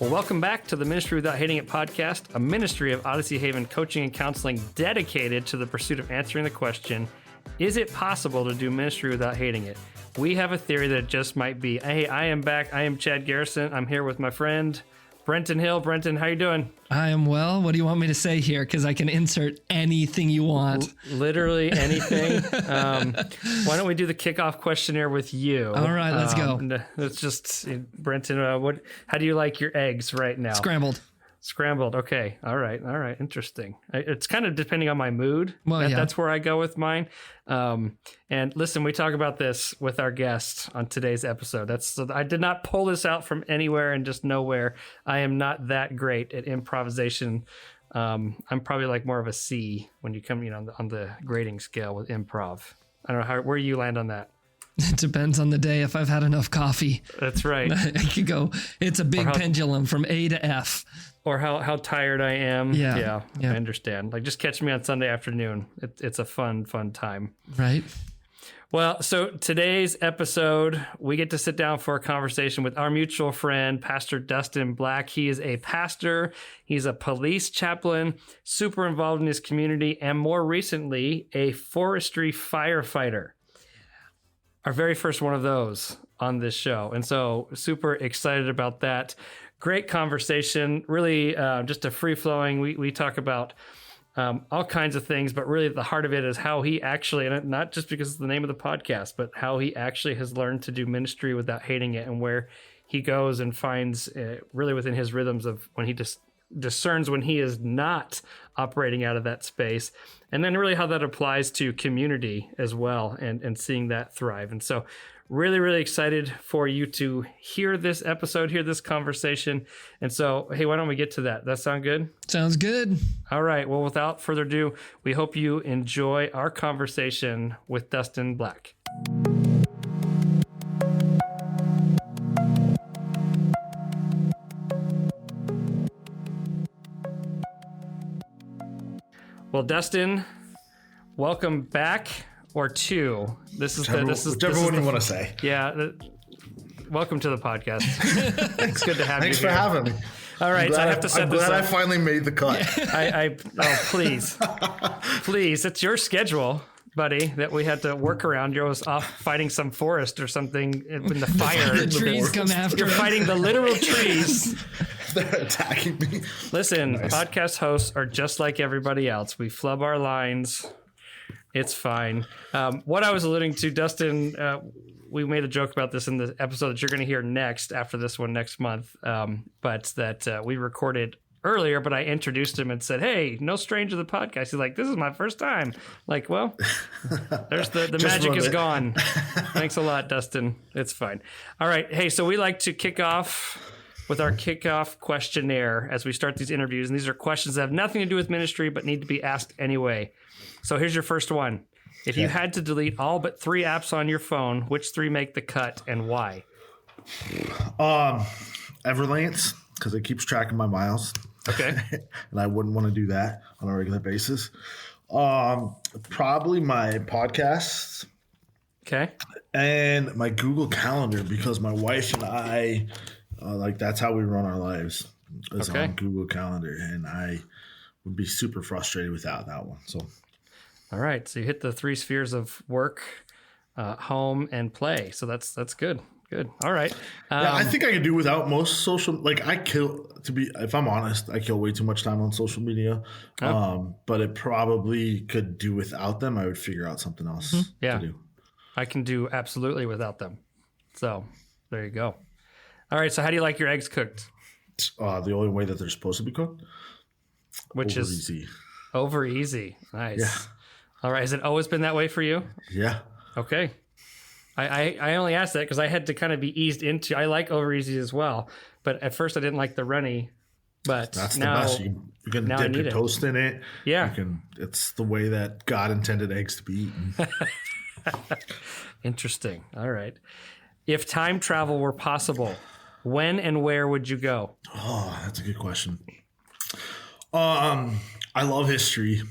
Well, welcome back to the Ministry Without Hating It podcast, a ministry of Odyssey Haven coaching and counseling dedicated to the pursuit of answering the question, is it possible to do ministry without hating it? We have a theory that it just might be. Hey, I am back. I am Chad Garrison. I'm here with my friend, Brenton Hill. Brenton, how you doing? I am well. What do you want me to say here? Because I can insert anything you want. Literally anything. Why don't we do the kickoff questionnaire with you? All right, let's go. It's just, Brenton, how do you like your eggs right now? Scrambled. Okay. All right. Interesting. It's kind of depending on my mood. Well, That's where I go with mine. And listen, we talk about this with our guest on today's episode. I did not pull this out from anywhere and just nowhere. I am not that great at improvisation. I'm probably like more of a C when you come, on the grading scale with improv. I don't know where you land on that. It depends on the day. If I've had enough coffee, that's right. I could go. It's a big pendulum from A to F. Or how tired I am. Yeah. I understand. Like, just catch me on Sunday afternoon. It's a fun time. Right. Well, so today's episode, we get to sit down for a conversation with our mutual friend, Pastor Dustin Black. He is a pastor. He's a police chaplain, super involved in his community, and more recently, a forestry firefighter. Our very first one of those on this show. And so super excited about that. Great conversation, really just a free-flowing. We talk about all kinds of things, but really at the heart of it is how he actually, and not just because it's the name of the podcast, but how he actually has learned to do ministry without hating it, and where he goes and finds really within his rhythms of when he just discerns when he is not operating out of that space, and then really how that applies to community as well, and seeing that thrive. And so really, really excited for you to hear this episode, hear this conversation. And so, hey, why don't we get to that? That sound good? Sounds good. All right. Well, without further ado, we hope you enjoy our conversation with Dustin Black. Well, Dustin, welcome back. Or two. Whichever one you want to say. Yeah. Welcome to the podcast. It's good to have you. Thanks for having me. All right. So I have to set this up. I'm glad I finally made the cut. Please. It's your schedule, buddy, that we had to work around. You're always off fighting some forest or something in the fire. The trees come after. You're fighting the literal trees. They're attacking me. Listen, nice. Podcast hosts are just like everybody else. We flub our lines. It's fine. What I was alluding to, Dustin, we made a joke about this in the episode that you're going to hear next after this one next month, but that we recorded earlier, but I introduced him and said, hey, no stranger to the podcast. He's like, this is my first time. Like, well, there's the magic is gone. Thanks a lot, Dustin. It's fine. All right. Hey, so we like to kick off with our kickoff questionnaire as we start these interviews. And these are questions that have nothing to do with ministry, but need to be asked anyway. So here's your first one. If you had to delete all but 3 apps on your phone, which 3 make the cut and why? Everlane, because it keeps track of my miles. Okay. And I wouldn't want to do that on a regular basis. Probably my podcasts. Okay. And my Google Calendar, because my wife and I, that's how we run our lives, is on Google Calendar. And I would be super frustrated without that one. So. All right. So you hit the 3 spheres of work, home, and play. So that's good. Good. All right. Yeah, I think I could do without most social. If I'm honest, I kill way too much time on social media. But it probably could do without them. I would figure out something else to do. I can do absolutely without them. So there you go. All right. So how do you like your eggs cooked? The only way that they're supposed to be cooked. Which is easy. Over easy. Nice. Yeah. All right. Has it always been that way for you? Yeah. Okay. I only asked that because I had to kind of be eased into. I like over easy as well, but at first I didn't like the runny. But that's now, the best. You can dip your toast in it. Yeah. It's the way that God intended eggs to be eaten. Interesting. All right. If time travel were possible, when and where would you go? Oh, that's a good question. I love history.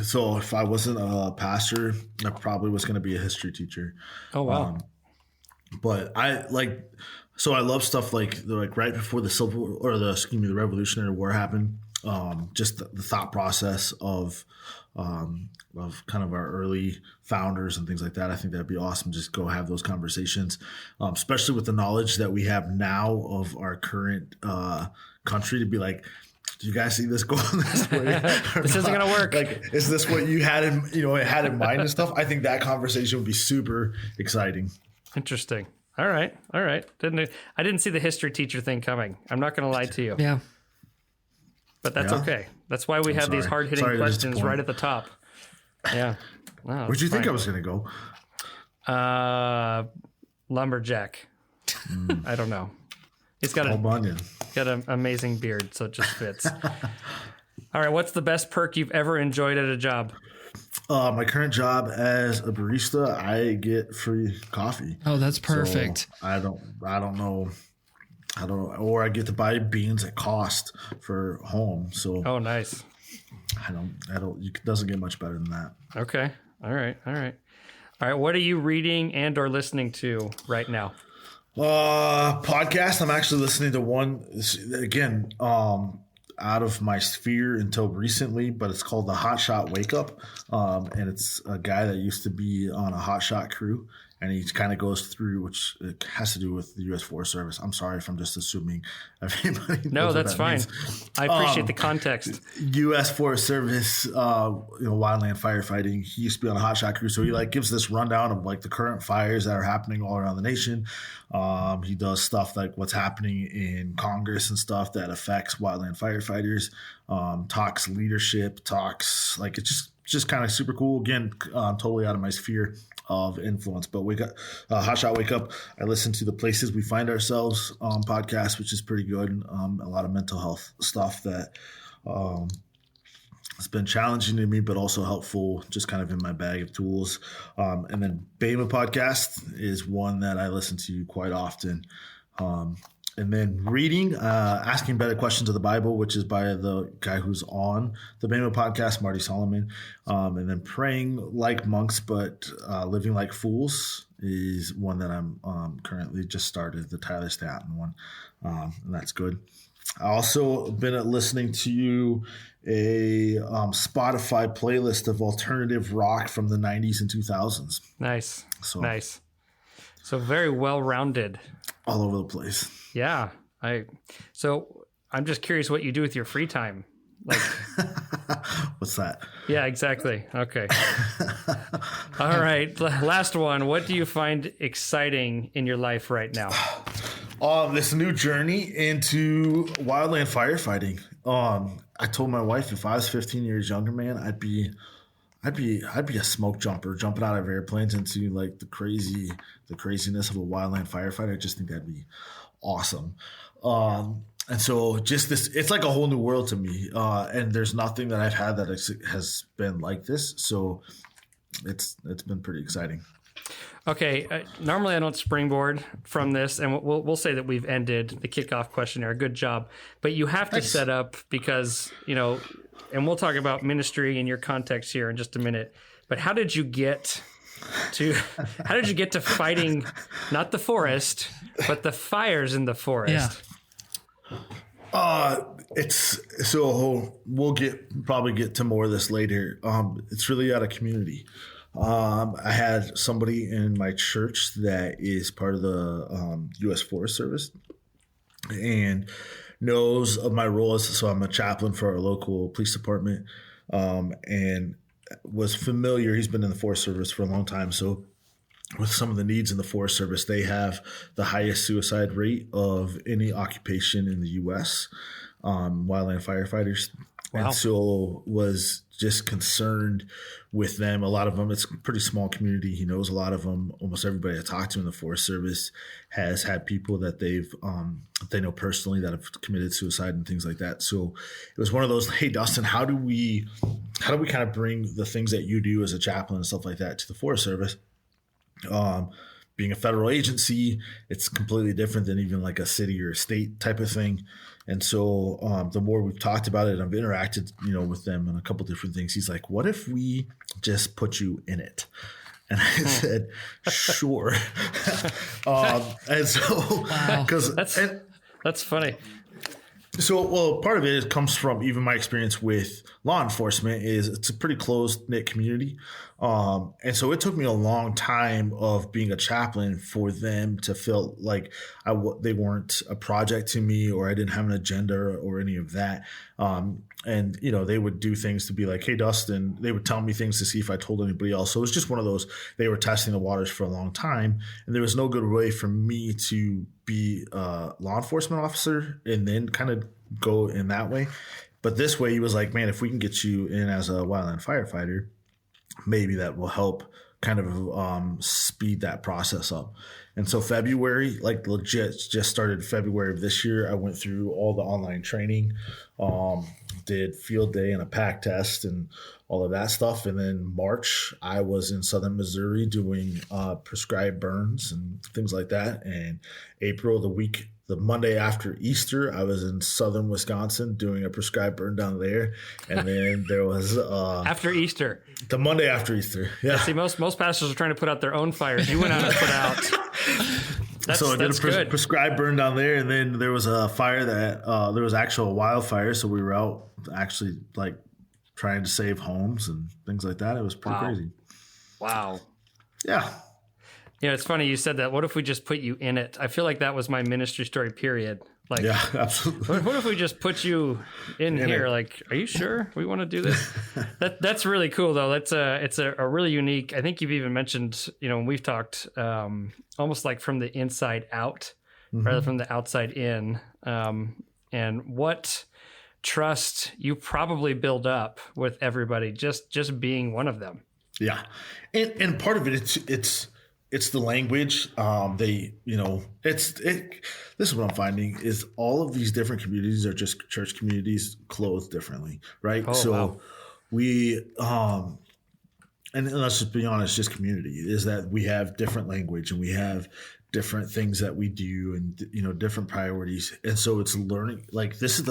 So if I wasn't a pastor, I probably was going to be a history teacher. Oh, wow. But I like So I love stuff like right before the Revolutionary War happened. Just the thought process of kind of our early founders and things like that. I think that'd be awesome. Just go have those conversations, especially with the knowledge that we have now of our current country, to be like, do you guys see this going this way? This isn't going to work. Like, is this what you had in mind and stuff? I think that conversation would be super exciting. Interesting. All right. I didn't see the history teacher thing coming. I'm not going to lie to you. Yeah. But that's okay. That's why we have these hard-hitting questions right at the top. Yeah. No, where'd you think I was going to go? Lumberjack. I don't know. He's got an amazing beard, so it just fits. All right. What's the best perk you've ever enjoyed at a job? My current job as a barista, I get free coffee. Oh, that's perfect. So I don't know. Or I get to buy beans at cost for home. So oh, nice. It doesn't get much better than that. Okay. All right. What are you reading and or listening to right now? Podcast. I'm actually listening to one again, out of my sphere until recently, but it's called the Hot Shot Wake Up. And it's a guy that used to be on a hot shot crew. And he kind of goes through, which it has to do with the U.S. Forest Service. I'm sorry if I'm just assuming everybody. No, that's fine. I appreciate the context. U.S. Forest Service, wildland firefighting. He used to be on a hotshot crew, so he gives this rundown of the current fires that are happening all around the nation. He does stuff like what's happening in Congress and stuff that affects wildland firefighters. Talks leadership. Talks it's just kind of super cool. Again, totally out of my sphere of influence, but we got Hot Shot Wake Up. I listen to the Places We Find Ourselves podcast, which is pretty good. A lot of mental health stuff that has been challenging to me, but also helpful, just kind of in my bag of tools. And then Bema podcast is one that I listen to quite often. And then reading, Asking Better Questions of the Bible, which is by the guy who's on the Bema podcast, Marty Solomon. And then Praying Like Monks, but Living Like Fools is one that I'm currently just started, the Tyler Staton one. And that's good. I also been listening to a Spotify playlist of alternative rock from the 90s and 2000s. Nice. So very well-rounded. All over the place. Yeah. So I'm just curious what you do with your free time. What's that? Yeah, exactly. Okay. All right. Last one. What do you find exciting in your life right now? This new journey into wildland firefighting. I told my wife if I was 15 years younger, man, I'd be a smoke jumper, jumping out of airplanes into the craziness of a wildland firefighter. I just think that'd be awesome. And so just this, it's like a whole new world to me. And there's nothing that I've had that has been like this. So it's been pretty exciting. Okay. Normally I don't springboard from this, and we'll say that we've ended the kickoff questionnaire. Good job. But you have to set up because, and we'll talk about ministry in your context here in just a minute. But how did you get to fighting not the forest, but the fires in the forest? Yeah. We'll probably get to more of this later. It's really out of community. I had somebody in my church that is part of the U.S. Forest Service and knows of my role so I'm a chaplain for our local police department, and was familiar. He's been in the Forest Service for a long time. So with some of the needs in the Forest Service, they have the highest suicide rate of any occupation in the U.S., wildland firefighters. Wow. And so was just concerned with them. A lot of them, it's a pretty small community. He knows a lot of them. Almost everybody I talked to in the Forest Service has had people that they know personally that have committed suicide and things like that. So it was one of those, hey, Dustin, how do we kind of bring the things that you do as a chaplain and stuff like that to the Forest Service? Being a federal agency, it's completely different than even like a city or a state type of thing. And so the more we've talked about it, I've interacted, with them on a couple different things. He's like, what if we just put you in it? And I said, sure. And so, because that's funny. So, well, part of it comes from even my experience with law enforcement is it's a pretty close-knit community. And so it took me a long time of being a chaplain for them to feel like they weren't a project to me, or I didn't have an agenda or any of that. And, you know, they would do things to be like, hey, Dustin, they would tell me things to see if I told anybody else. So it was just one of those, they were testing the waters for a long time. And there was no good way for me to be a law enforcement officer and then kind of go in that way. But this way he was like, man, if we can get you in as a wildland firefighter, maybe that will help kind of speed that process up. And so February, like legit just started February of this year, I went through all the online training, did field day and a pack test and all of that stuff. And then March, I was in Southern Missouri doing prescribed burns and things like that. And April, the Monday after Easter, I was in Southern Wisconsin doing a prescribed burn down there. And then there was after Easter, the Monday after Easter. Yeah. See, most pastors are trying to put out their own fires. You went out and put out. So I did a prescribed burn down there, and then there was a fire that there was actual wildfire. So we were out actually like trying to save homes and things like that. It was pretty crazy. Wow. Yeah. Yeah, it's funny you said that. What if we just put you in it? I feel like that was my ministry story, period. Like, yeah, absolutely. What if we just put you in here? It. Like, are you sure we want to do this? That's really cool, though. It's a really unique. I think you've even mentioned, you know, when we've talked, almost like from the inside out, rather from the outside in, and what trust you probably build up with everybody just being one of them. Yeah, and part of it it's the language. This is what I'm finding is all of these different communities are just church communities clothed differently, right? We, and let's just be honest, just community is that we have different language and we have different things that we do and, you know, different priorities. And so it's learning, like this is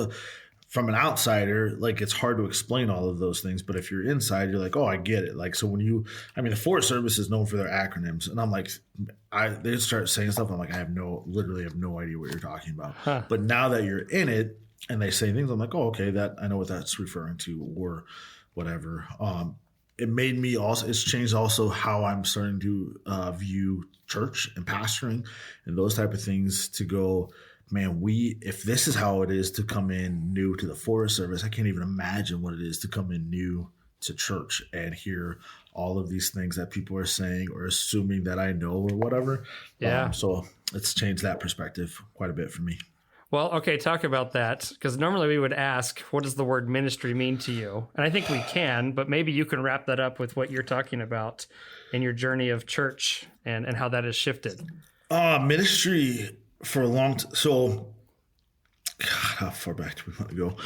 from an outsider, like it's hard to explain all of those things, but if you're inside, you're like, oh, I get it. Like, so when the Forest Service is known for their acronyms, and I'm like, they start saying stuff. I'm like, literally have no idea what you're talking about. But now that you're in it and they say things, I'm like, oh, okay, that I know what that's referring to or whatever. It made me also, it's changed also how I'm starting to view church and pastoring and those type of things to go, man, if this is how it is to come in new to the Forest Service, I can't even imagine what it is to come in new to church and hear all of these things that people are saying or assuming that I know or whatever. Yeah. So it's changed that perspective quite a bit for me. Well, okay, talk about that, because normally we would ask, what does the word ministry mean to you? And I think we can, but maybe you can wrap that up with what you're talking about in your journey of church and how that has shifted. Ministry for a long time. So, God, how far back do we want to go?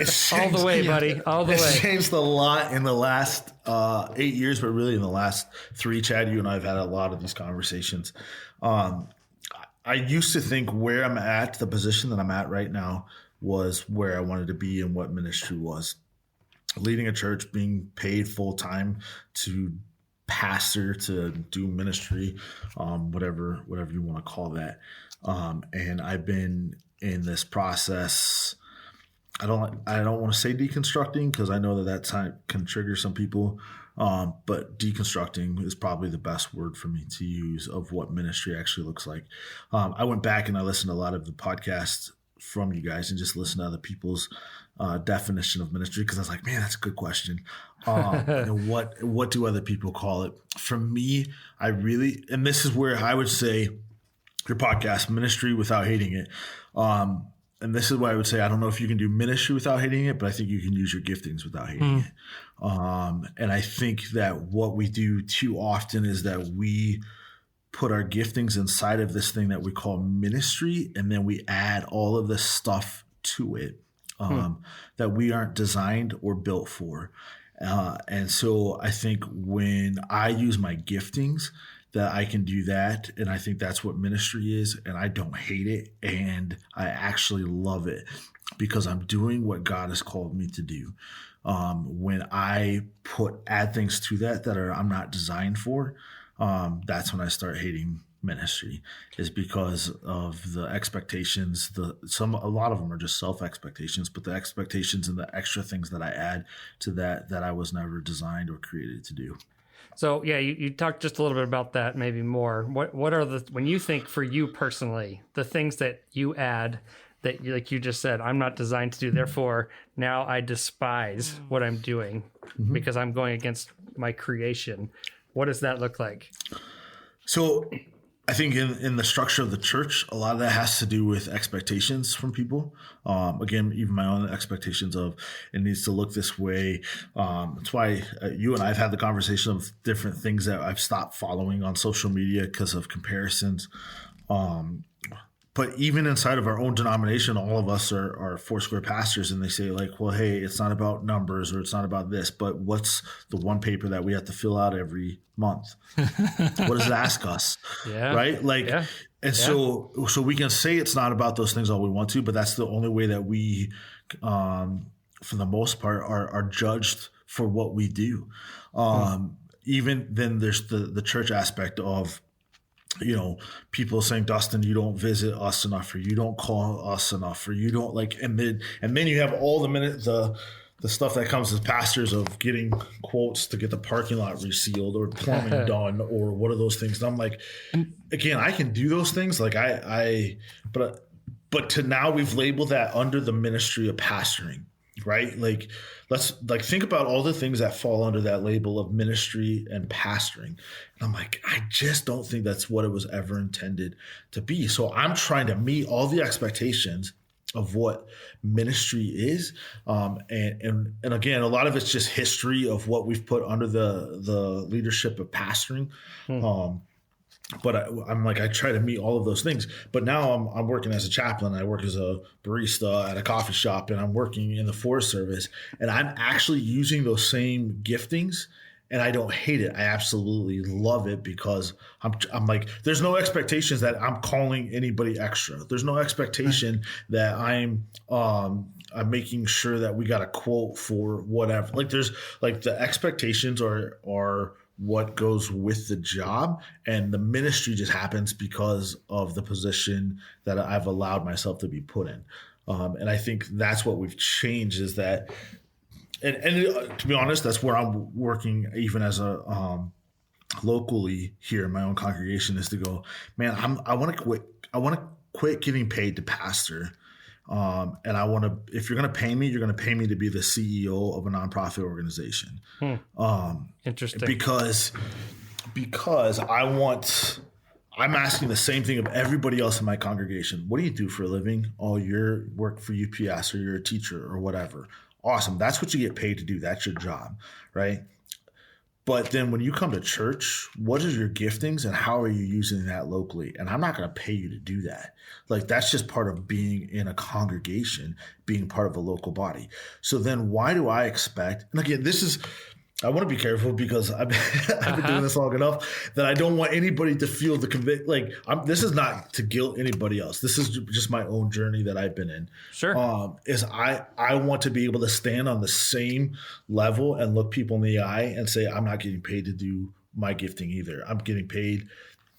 It's changed, all the way, buddy. All the way. It's changed a lot in the last 8 years, but really in the last 3, Chad, you and I have had a lot of these conversations. I used to think where I'm at, the position that I'm at right now, was where I wanted to be and what ministry was. Leading a church, being paid full time to pastor, to do ministry, whatever you want to call that. And I've been in this process. I don't want to say deconstructing because I know that can trigger some people. But deconstructing is probably the best word for me to use of what ministry actually looks like. I went back and I listened to a lot of the podcasts from you guys and just listened to other people's definition of ministry because I was like, man, that's a good question. What do other people call it? For me, and this is where I would say your podcast, Ministry Without Hating It. And this is why I would say, I don't know if you can do ministry without hating it, but I think you can use your giftings without hating it. And I think that what we do too often is that we put our giftings inside of this thing that we call ministry, and then we add all of this stuff to it that we aren't designed or built for. And so I think when I use my giftings, that I can do that. And I think that's what ministry is. And I don't hate it. And I actually love it. because I'm doing what God has called me to do. When I add things to that I'm not designed for, that's when I start hating ministry, is because of the expectations. A lot of them are just self expectations, but the expectations and the extra things that I add to that I was never designed or created to do. So yeah, you talked just a little bit about that, maybe more. What are when you think for you personally, the things that you add that, like you just said, I'm not designed to do, therefore now I despise what I'm doing because I'm going against my creation. What does that look like? So I think in the structure of the church, a lot of that has to do with expectations from people. Again, even my own expectations of it needs to look this way. That's why you and I have had the conversation of different things that I've stopped following on social media because of comparisons. But even inside of our own denomination, all of us are Foursquare pastors, and they say like, well, hey, it's not about numbers or it's not about this, but what's the one paper that we have to fill out every month? What does it ask us? Yeah. Right? Like, yeah. And so we can say it's not about those things all we want to, but that's the only way that we, for the most part, are judged for what we do. Even then there's the church aspect of, people saying, Dustin, you don't visit us enough, or you don't call us enough, or you don't like, and then you have all the stuff that comes as pastors of getting quotes to get the parking lot resealed or plumbing done, or what are those things? And I'm like, again, I can do those things. Like but to now we've labeled that under the ministry of pastoring, right? Like, let's think about all the things that fall under that label of ministry and pastoring. And I'm like, I just don't think that's what it was ever intended to be. So I'm trying to meet all the expectations of what ministry is. And again, a lot of it's just history of what we've put under the leadership of pastoring. But I'm like, I try to meet all of those things. But now I'm working as a chaplain. I work as a barista at a coffee shop, and I'm working in the Forest Service. And I'm actually using those same giftings, and I don't hate it. I absolutely love it, because I'm like, there's no expectations that I'm calling anybody extra. There's no expectation that I'm making sure that we got a quote for whatever. Like, there's like, the expectations are what goes with the job, and the ministry just happens because of the position that I've allowed myself to be put in. And I think that's what we've changed, is that, and to be honest, that's where I'm working even as a locally here in my own congregation, is to go, man, I want to quit. I want to quit getting paid to pastor. And I want to, if you're going to pay me, you're going to pay me to be the CEO of a nonprofit organization. Interesting. Because I'm asking the same thing of everybody else in my congregation. What do you do for a living? Oh, you're work for UPS, or you're a teacher or whatever. Awesome. That's what you get paid to do. That's your job. Right. But then when you come to church, what is your giftings and how are you using that locally? And I'm not going to pay you to do that. Like, that's just part of being in a congregation, being part of a local body. So then why do I expect, and again, I want to be careful, because I've been doing this long enough that I don't want anybody to feel the convict. Like, this is not to guilt anybody else. This is just my own journey that I've been in. Sure. Is I want to be able to stand on the same level and look people in the eye and say, I'm not getting paid to do my gifting either. I'm getting paid,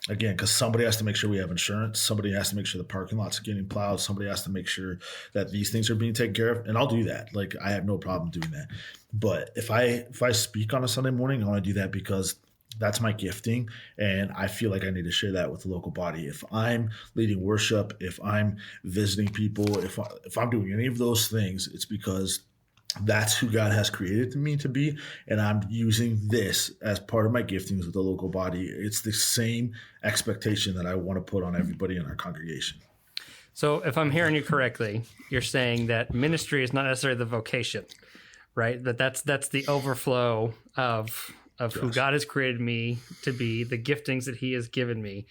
again, because somebody has to make sure we have insurance. Somebody has to make sure the parking lots are getting plowed. Somebody has to make sure that these things are being taken care of. And I'll do that. Like, I have no problem doing that. But if I speak on a Sunday morning, I want to do that because that's my gifting. And I feel like I need to share that with the local body. If I'm leading worship, if I'm visiting people, if I'm doing any of those things, it's because that's who God has created me to be. And I'm using this as part of my giftings with the local body. It's the same expectation that I want to put on everybody in our congregation. So if I'm hearing you correctly, you're saying that ministry is not necessarily the vocation, right? That's the overflow of who God has created me to be, the giftings that he has given me.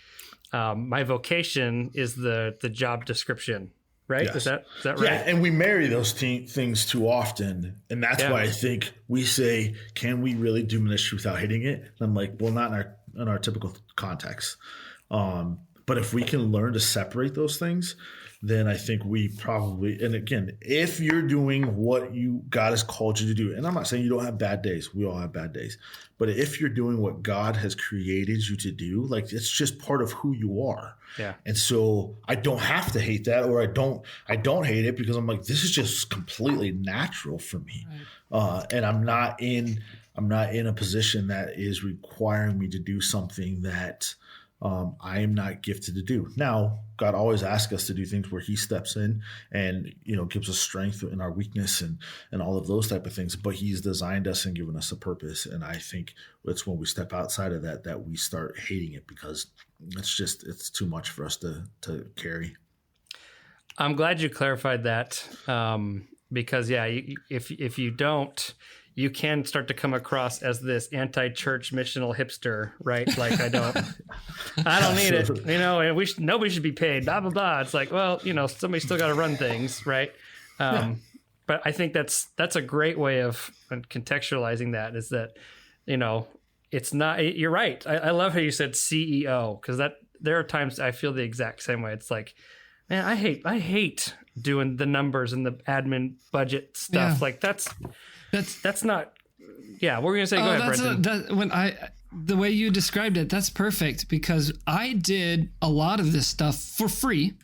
My vocation is the job description. Right? Yes. Is that right? Yeah, and we marry those things too often. And that's why I think we say, can we really do ministry without hating it? And I'm like, well, not in our typical context. But if we can learn to separate those things, then I think we probably, and again, if you're doing what God has called you to do, and I'm not saying you don't have bad days, we all have bad days, but if you're doing what God has created you to do, like it's just part of who you are. Yeah. And so I don't have to hate that, or I don't hate it, because I'm like, this is just completely natural for me. Right. And I'm not in a position that is requiring me to do something that I am not gifted to do. Now, God always asks us to do things where he steps in and, gives us strength in our weakness and all of those type of things. But he's designed us and given us a purpose. And I think it's when we step outside of that we start hating it, because it's too much for us to carry. I'm glad you clarified that, because if you don't, you can start to come across as this anti-church missional hipster, right? Like I don't need it, and nobody should be paid, blah, blah, blah. It's like, well, somebody's still got to run things, right? But I think that's a great way of contextualizing that, is that, it's not, you're right. I love how you said CEO, because there are times I feel the exact same way. It's like, man, I hate doing the numbers and the admin budget stuff. Yeah. Like that's not. Yeah, we're gonna say. Go ahead, Brendan. The way you described it, that's perfect, because I did a lot of this stuff for free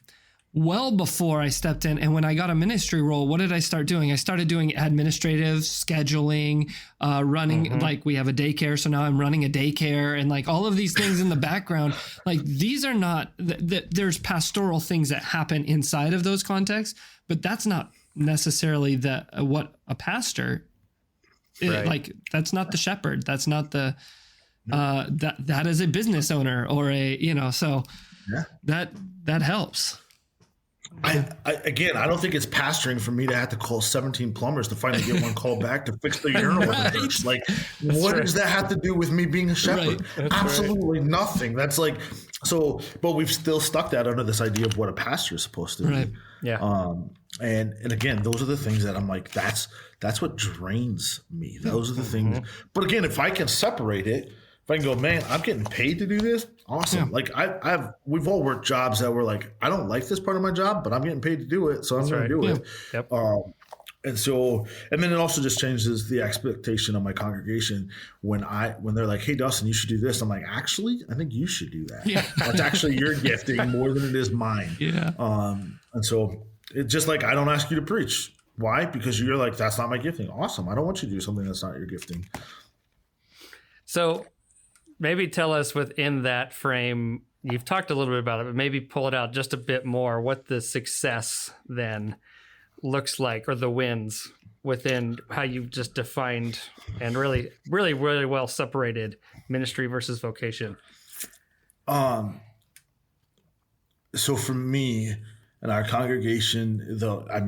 well before I stepped in. And when I got a ministry role, what did I start doing? I started doing administrative scheduling, running, like we have a daycare. So now I'm running a daycare, and like all of these things in the background, like these are not, there's pastoral things that happen inside of those contexts, but that's not necessarily what a pastor is. Like that's not the shepherd. That's not the, that is a business owner or that helps. I don't think it's pastoring for me to have to call 17 plumbers to finally get one called back to fix the urinal. Right. Like, what does that have to do with me being a shepherd? Right. Absolutely nothing. That's like, so, but we've still stuck that under this idea of what a pastor is supposed to do. Yeah. And again, those are the things that I'm like, that's what drains me. Those are the things. But again, if I can separate it, if I can go, man, I'm getting paid to do this. Awesome. Yeah. Like we've all worked jobs that were like, I don't like this part of my job, but I'm getting paid to do it. So I'm going to do it. Yep. And then it also just changes the expectation of my congregation when they're like, hey, Dustin, you should do this. I'm like, actually, I think you should do that. Yeah. It's actually your gifting more than it is mine. Yeah. And so it's just like, I don't ask you to preach. Why? Because you're like, that's not my gifting. Awesome. I don't want you to do something that's not your gifting. So maybe tell us within that frame, you've talked a little bit about it, but maybe pull it out just a bit more, what the success then looks like, or the wins within how you've just defined and really, really, really well separated ministry versus vocation. So for me and our congregation, I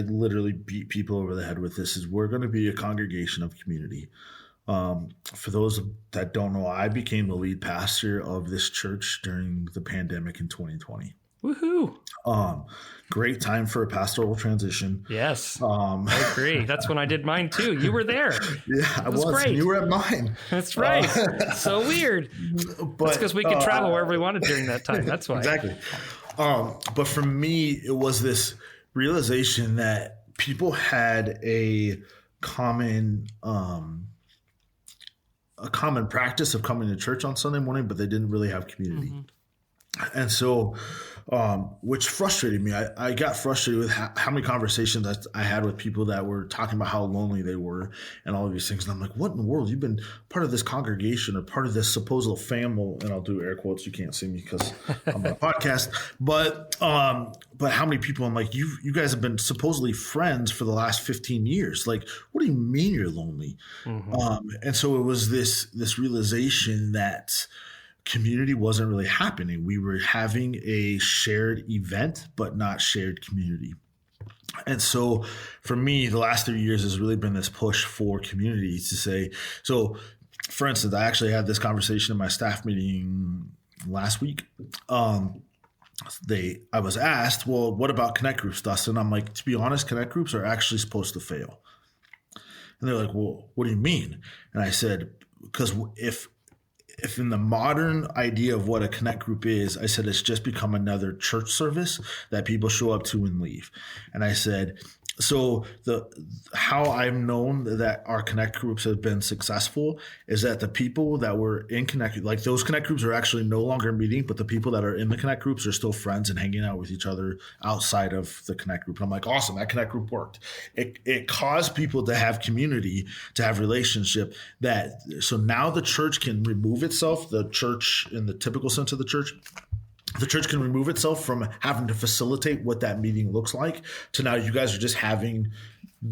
literally beat people over the head with this, is we're going to be a congregation of community. For those that don't know, I became the lead pastor of this church during the pandemic in 2020. Woohoo! Great time for a pastoral transition. Yes, I agree. That's when I did mine too. You were there. Yeah, I was. Great. You were at mine. That's right. So weird. But that's because we could travel wherever we wanted during that time. That's why. Exactly. But for me, it was this realization that people had a common practice of coming to church on Sunday morning, but they didn't really have community. And so, which frustrated me. I got frustrated with how many conversations I had with people that were talking about how lonely they were and all of these things. And I'm like, what in the world? You've been part of this congregation or part of this supposed family. And I'll do air quotes. You can't see me because I'm on a podcast. But how many people? I'm like, you guys have been supposedly friends for the last 15 years. Like, what do you mean you're lonely? And so it was this realization that community wasn't really happening. We were having a shared event, but not shared community. And so for me, the last 3 years has really been this push for community to say, so for instance, I actually had this conversation in my staff meeting last week. I was asked, well, what about connect groups, Dustin? I'm like, to be honest, connect groups are actually supposed to fail. And they're like, well, what do you mean? And I said, because if in the modern idea of what a connect group is, I said it's just become another church service that people show up to and leave. And I said, so how I've known that our connect groups have been successful is that the people that were in connect, like those connect groups are actually no longer meeting, but the people that are in the connect groups are still friends and hanging out with each other outside of the connect group. And I'm like, awesome, that connect group worked. It caused people to have community, to have relationship. So now the church can remove itself, the church in the typical sense of the church can remove itself from having to facilitate what that meeting looks like to now you guys are just having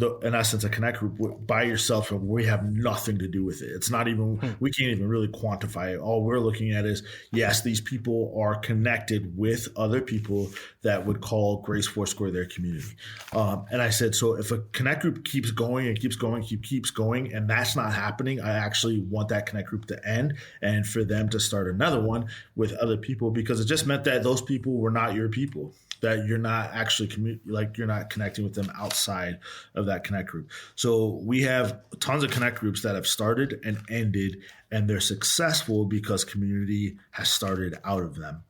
in essence, a connect group by yourself, and we have nothing to do with it. It's not even, we can't even really quantify it. All we're looking at is, yes, these people are connected with other people that would call Grace Foursquare their community. And I said, so if a connect group keeps going and keeps going, and that's not happening, I actually want that connect group to end and for them to start another one with other people, because it just meant that those people were not your people, that you're not actually you're not connecting with them outside of that connect group. So we have tons of connect groups that have started and ended, and they're successful because community has started out of them.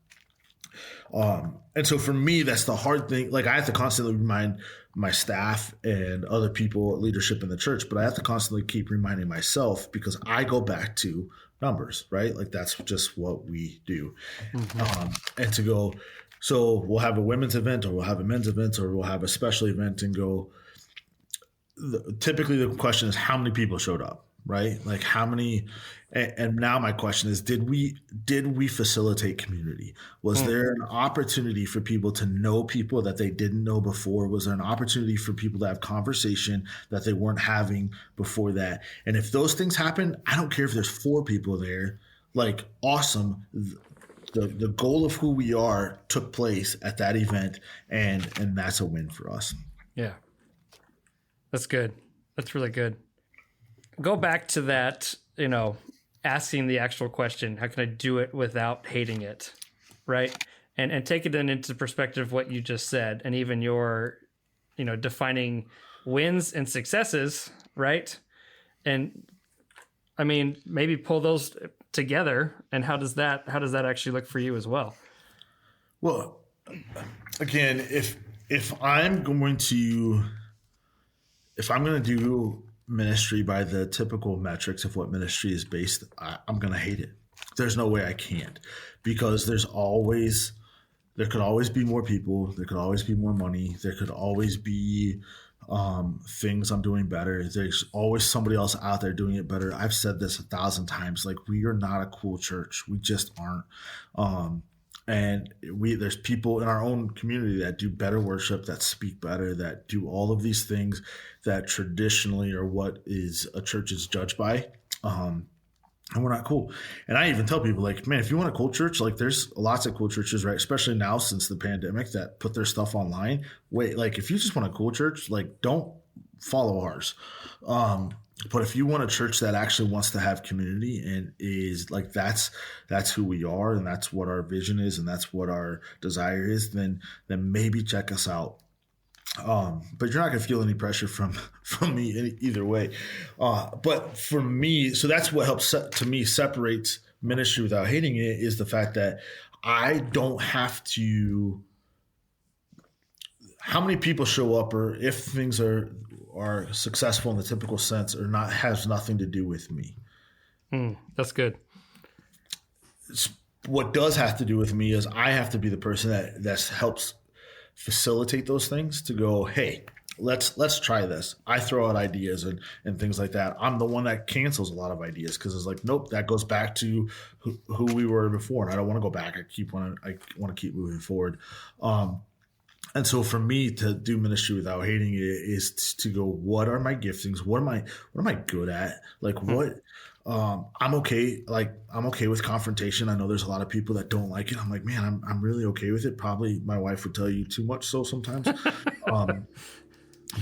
And so for me, that's the hard thing. Like, I have to constantly remind my staff and other people, leadership in the church, but I have to constantly keep reminding myself, because I go back to numbers, right? Like, that's just what we do. And to go, so we'll have a women's event, or we'll have a men's event, or we'll have a special event, and go, typically the question is how many people showed up, right? Like, how many, and now my question is, did we facilitate community? Was there an opportunity for people to know people that they didn't know before? Was there an opportunity for people to have conversation that they weren't having before that? And if those things happen, I don't care if there's 4 people there, like, awesome. The goal of who we are took place at that event, and that's a win for us. Yeah. That's good. That's really good. Go back to that, asking the actual question, how can I do it without hating it? Right. And take it into perspective of what you just said, and even your, defining wins and successes. Right. And I mean, maybe pull those together, and how does that actually look for you as well? Well, again, if I'm going to do ministry by the typical metrics of what ministry is based, I'm going to hate it. There's no way I can't, because there could always be more people. There could always be more money. There could always be things I'm doing better. There's always somebody else out there doing it better. I've said this 1,000 times. Like, we are not a cool church. We just aren't. And there's people in our own community that do better worship, that speak better, that do all of these things that traditionally are what is a church is judged by. And we're not cool. And I even tell people, like, man, if you want a cool church, like, there's lots of cool churches, right? Especially now since the pandemic, that put their stuff online. Wait, like, if you just want a cool church, like, don't follow ours. But if you want a church that actually wants to have community and is like, that's who we are, and that's what our vision is, and that's what our desire is, then maybe check us out. But you're not going to feel any pressure from me either way. But for me, so that's what helps to me separates ministry without hating it, is the fact that I don't have to, how many people show up, or if things are successful in the typical sense or not, has nothing to do with me. That's good. What does have to do with me is I have to be the person that helps facilitate those things, to go, hey, let's try this. I throw out ideas and things like that. I'm the one that cancels a lot of ideas, because it's like, nope, that goes back to who we were before, and I don't want to go back. I want to keep moving forward. And so for me to do ministry without hating it is to go, what are my giftings? What am I good at? Like, what, I'm okay. Like, I'm okay with confrontation. I know there's a lot of people that don't like it. I'm like, man, I'm really okay with it. Probably my wife would tell you too much so sometimes.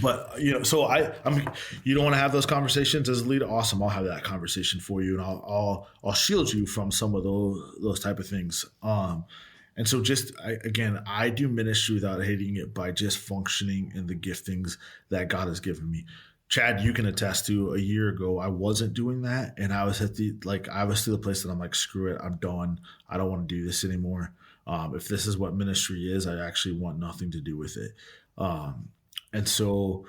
But so I'm, you don't want to have those conversations as a leader. Awesome. I'll have that conversation for you, and I'll shield you from some of those type of things. And so I do ministry without hating it by just functioning in the giftings that God has given me. Chad, you can attest to, a year ago, I wasn't doing that. And I was to the place that I'm like, screw it. I'm done. I don't want to do this anymore. If this is what ministry is, I actually want nothing to do with it. And so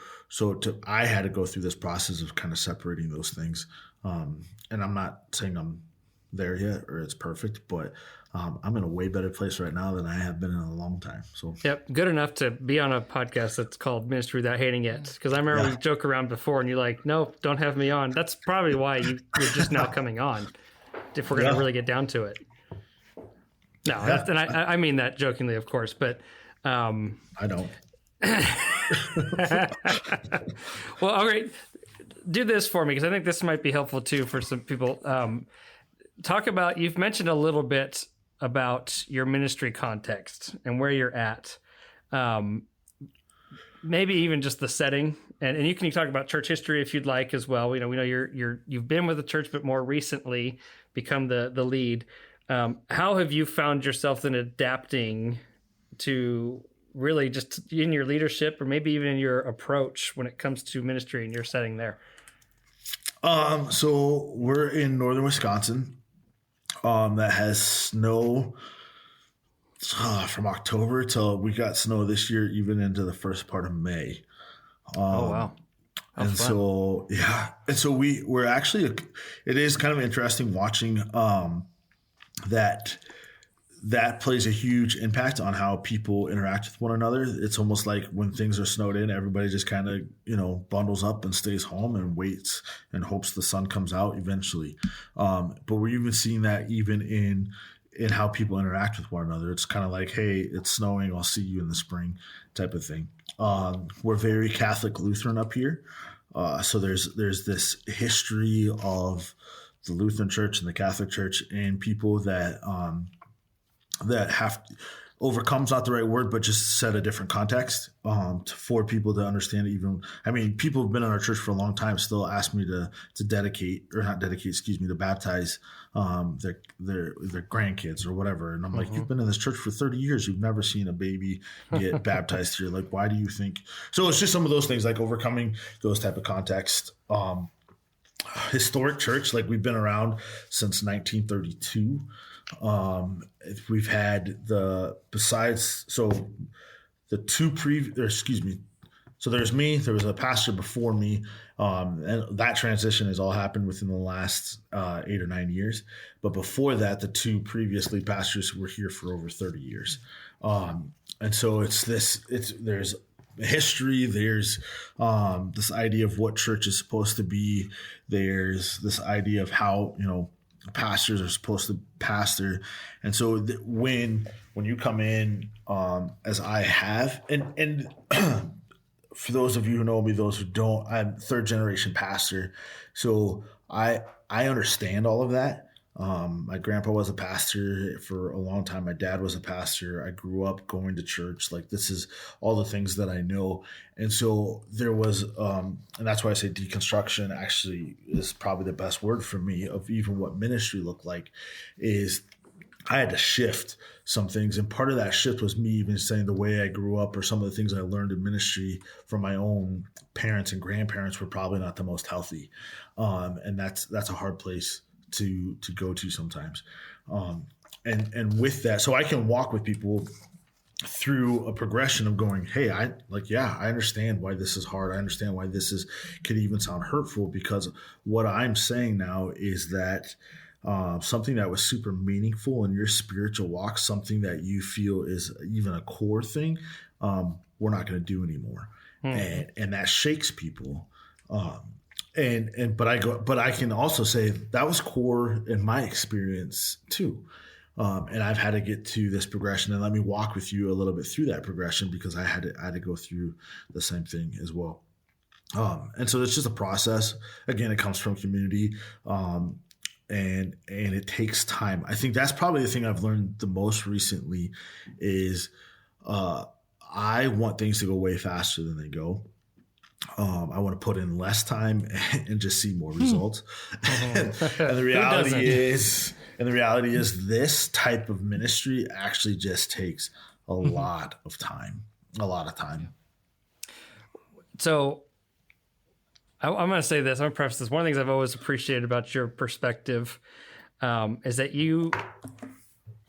I had to go through this process of kind of separating those things. And I'm not saying I'm there yet or it's perfect, but I'm in a way better place right now than I have been in a long time. So yep, good enough to be on a podcast that's called Ministry Without Hating It. Because I remember we joke around before, and you're like, "No, don't have me on." That's probably why you're just now coming on. If we're going to really get down to it. No, and I mean that jokingly, of course, but I don't. Well, all right. Do this for me, because I think this might be helpful too for some people. Talk about, you've mentioned a little bit about your ministry context and where you're at. Maybe even just the setting, and you can talk about church history if you'd like as well. We know you've been with the church, but more recently become the lead. How have you found yourself then adapting to really just in your leadership, or maybe even in your approach when it comes to ministry and your setting there? So we're in northern Wisconsin. That has snow from October till we got snow this year, even into the first part of May. Oh, wow. How and fun. So we're actually, it is kind of interesting watching that plays a huge impact on how people interact with one another. It's almost like when things are snowed in, everybody just kind of, bundles up and stays home and waits and hopes the sun comes out eventually. But we're even seeing that even in how people interact with one another. It's kind of like, hey, it's snowing, I'll see you in the spring type of thing. We're very Catholic Lutheran up here. So there's this history of the Lutheran Church and the Catholic Church, and people that have overcome's not the right word, but just set a different context for people to understand it. People who've been in our church for a long time still ask me to baptize their grandkids or whatever. And I'm like, you've been in this church for 30 years. You've never seen a baby get baptized here. Like, why do you think? So it's just some of those things, like overcoming those type of contexts. Historic church, like we've been around since 1932. We've had so there's me, there was a pastor before me, and that transition has all happened within the last 8 or 9 years. But before that, the two previous lead pastors were here for over 30 years. And so there's history, there's this idea of what church is supposed to be, there's this idea of how pastors are supposed to pastor. And so when you come in, as I have, and for those of you who know me, those who don't, I'm third generation pastor. So I understand all of that. My grandpa was a pastor for a long time. My dad was a pastor. I grew up going to church. Like, this is all the things that I know. And so there was, and that's why I say deconstruction actually is probably the best word for me of even what ministry looked like, is I had to shift some things. And part of that shift was me even saying the way I grew up, or some of the things I learned in ministry from my own parents and grandparents, were probably not the most healthy. And that's a hard place to go to sometimes. And with that, so I can walk with people through a progression of going, hey, I understand why this is hard. I understand why this could even sound hurtful, because what I'm saying now is that something that was super meaningful in your spiritual walk, something that you feel is even a core thing, we're not going to do anymore. And that shakes people. But I can also say that was core in my experience too. And I've had to get to this progression, and let me walk with you a little bit through that progression, because I had to go through the same thing as well. And so it's just a process. Again, it comes from community. And it takes time. I think that's probably the thing I've learned the most recently is, I want things to go way faster than they go. I want to put in less time and just see more results. And the reality is this type of ministry actually just takes a lot of time. So I'm going to say this. I'm going to preface this. One of the things I've always appreciated about your perspective is that you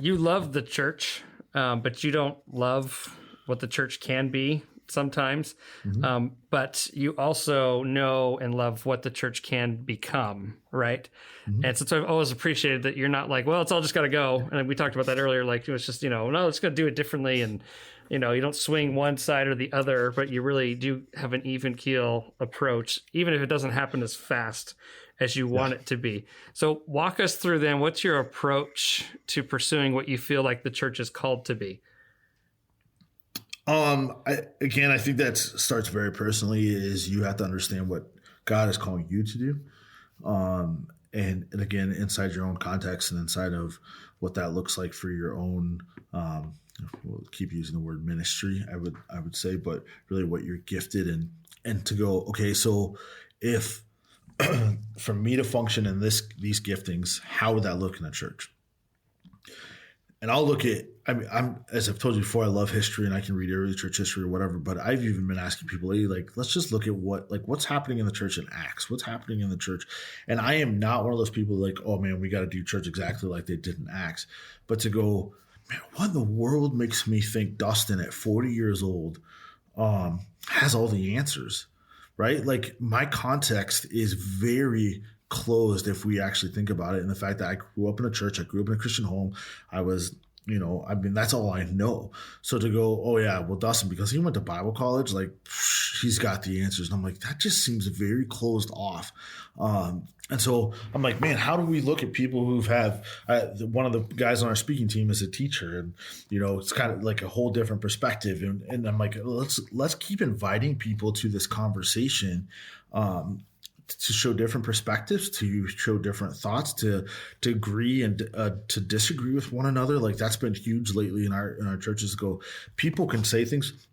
love the church, but you don't love what the church can be sometimes. Mm-hmm. But you also know and love what the church can become, right? Mm-hmm. And so I've always appreciated that you're not like, well, it's all just got to go. And we talked about that earlier. Like, it was just, no, it's going to do it differently. And, you don't swing one side or the other, but you really do have an even keel approach, even if it doesn't happen as fast as you want it to be. So walk us through then, what's your approach to pursuing what you feel like the church is called to be? I think that starts very personally. Is you have to understand what God is calling you to do. And again, inside your own context and inside of what that looks like for your own, we'll keep using the word ministry, I would say, but really what you're gifted and to go, okay, so if for me to function in these giftings, how would that look in a church? And I'll look at, I'm as I've told you before, I love history and I can read early church history or whatever, but I've even been asking people lately, like, let's just look at what's happening in the church in Acts, what's happening in the church. And I am not one of those people like, oh man, we got to do church exactly like they did in Acts, but to go, man, what in the world makes me think Dustin at 40 years old has all the answers, right? Like my context is very closed if we actually think about it. And the fact that I grew up in a church, I grew up in a Christian home, I was, that's all I know. So to go, oh yeah, well, Dustin, because he went to Bible college, like he's got the answers. And I'm like, that just seems very closed off. And so I'm like, man, how do we look at people who've one of the guys on our speaking team is a teacher, and it's kind of like a whole different perspective. And I'm like, let's keep inviting people to this conversation, to show different perspectives, to show different thoughts, to agree and to disagree with one another. Like that's been huge lately in our churches. People can say things.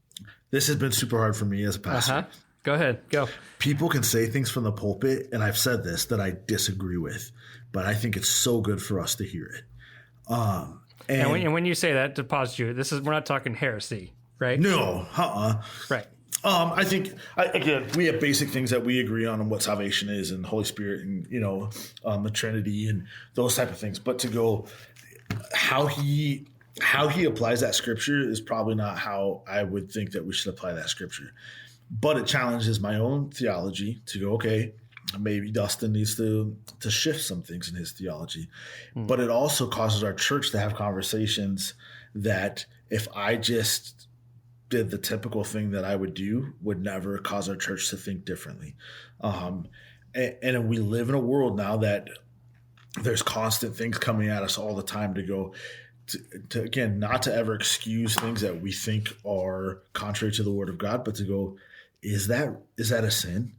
This has been super hard for me as a pastor. Go ahead. Go. People can say things from the pulpit, and I've said this, that I disagree with, but I think it's so good for us to hear it. And when you say that, to pause you, we're not talking heresy, right? No. Right. I think, again, we have basic things that we agree on what salvation is and Holy Spirit and, the Trinity and those type of things. But to go, how he applies that scripture is probably not how I would think that we should apply that scripture. But it challenges my own theology to go, okay, maybe Dustin needs to shift some things in his theology. But it also causes our church to have conversations that if I just did the typical thing that I would do would never cause our church to think differently. And we live in a world now that there's constant things coming at us all the time to go to again, not to ever excuse things that we think are contrary to the word of God, but to go, is that a sin?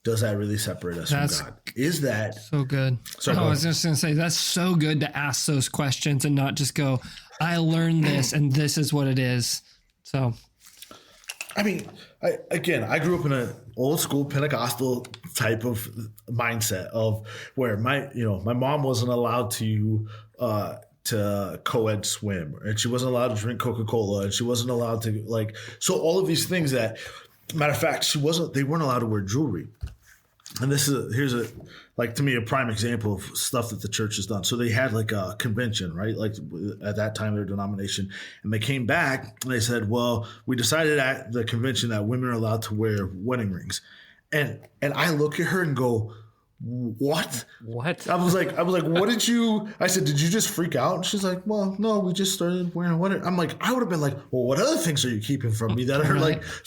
Does that really separate us from God? Is that so good? Sorry, I was just going to say, that's so good to ask those questions and not just go, I learned this and this is what it is. So, I mean, I grew up in an old school Pentecostal type of mindset of where my mom wasn't allowed to co-ed swim, and she wasn't allowed to drink Coca-Cola, and she wasn't allowed to so all of these things that, matter of fact, they weren't allowed to wear jewelry. And here's to me, a prime example of stuff that the church has done. So they had a convention, right? Like at that time, their denomination, and they came back and they said, well, we decided at the convention that women are allowed to wear wedding rings. And I look at her and go, what? I was like, what did you, I said, did you just freak out? And she's like, well, no, we just started wearing wedding. I'm like, I would have been like, well, what other things are you keeping from me that are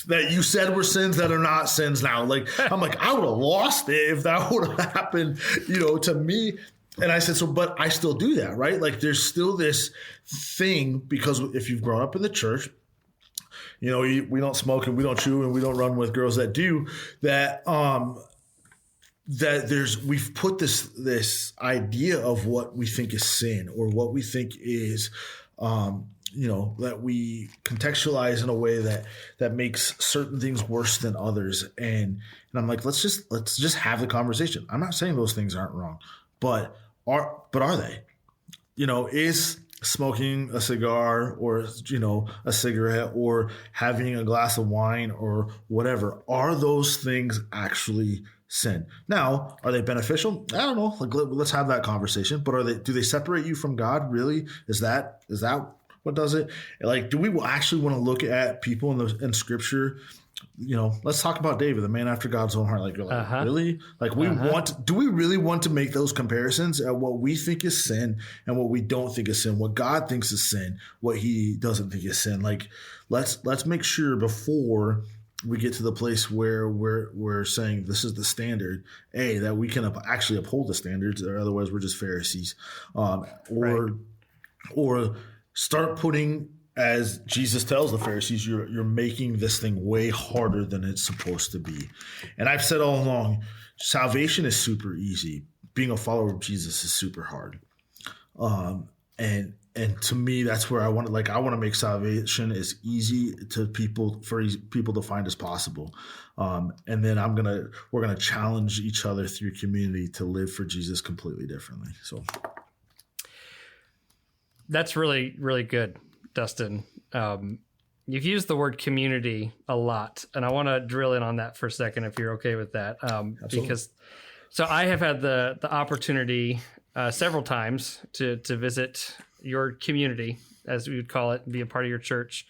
that you said were sins that are not sins now? I'm like, I would have lost it if that would have happened, to me. And I said, but I still do that, right? There's still this thing, because if you've grown up in the church, we don't smoke and we don't chew and we don't run with girls that do that, we've put this idea of what we think is sin or what we think is, that we contextualize in a way that makes certain things worse than others. And I'm like, let's just have the conversation. I'm not saying those things aren't wrong, but are they? smoking a cigar or, a cigarette or having a glass of wine or whatever, are those things actually sin? Now, are they beneficial? I don't know. Like, let's have that conversation. But do they separate you from God? Really? Is that what does it? Like, do we actually want to look at people in Scripture? Let's talk about David, the man after God's own heart. Like, really? Like, do we really want to make those comparisons at what we think is sin and what we don't think is sin, what God thinks is sin, what he doesn't think is sin? Like, let's make sure before we get to the place where we're saying this is the standard, that we can actually uphold the standards, or otherwise we're just Pharisees, or start putting, as Jesus tells the Pharisees, you're making this thing way harder than it's supposed to be. And I've said all along, salvation is super easy. Being a follower of Jesus is super hard. And to me, that's where I want to make salvation as easy to people, for people to find as possible. And then we're gonna challenge each other through community to live for Jesus completely differently. So that's really, really good, Dustin. You've used the word community a lot, and I want to drill in on that for a second, if you're okay with that. Because I have had the opportunity several times to visit your community, as we would call it, and be a part of your church.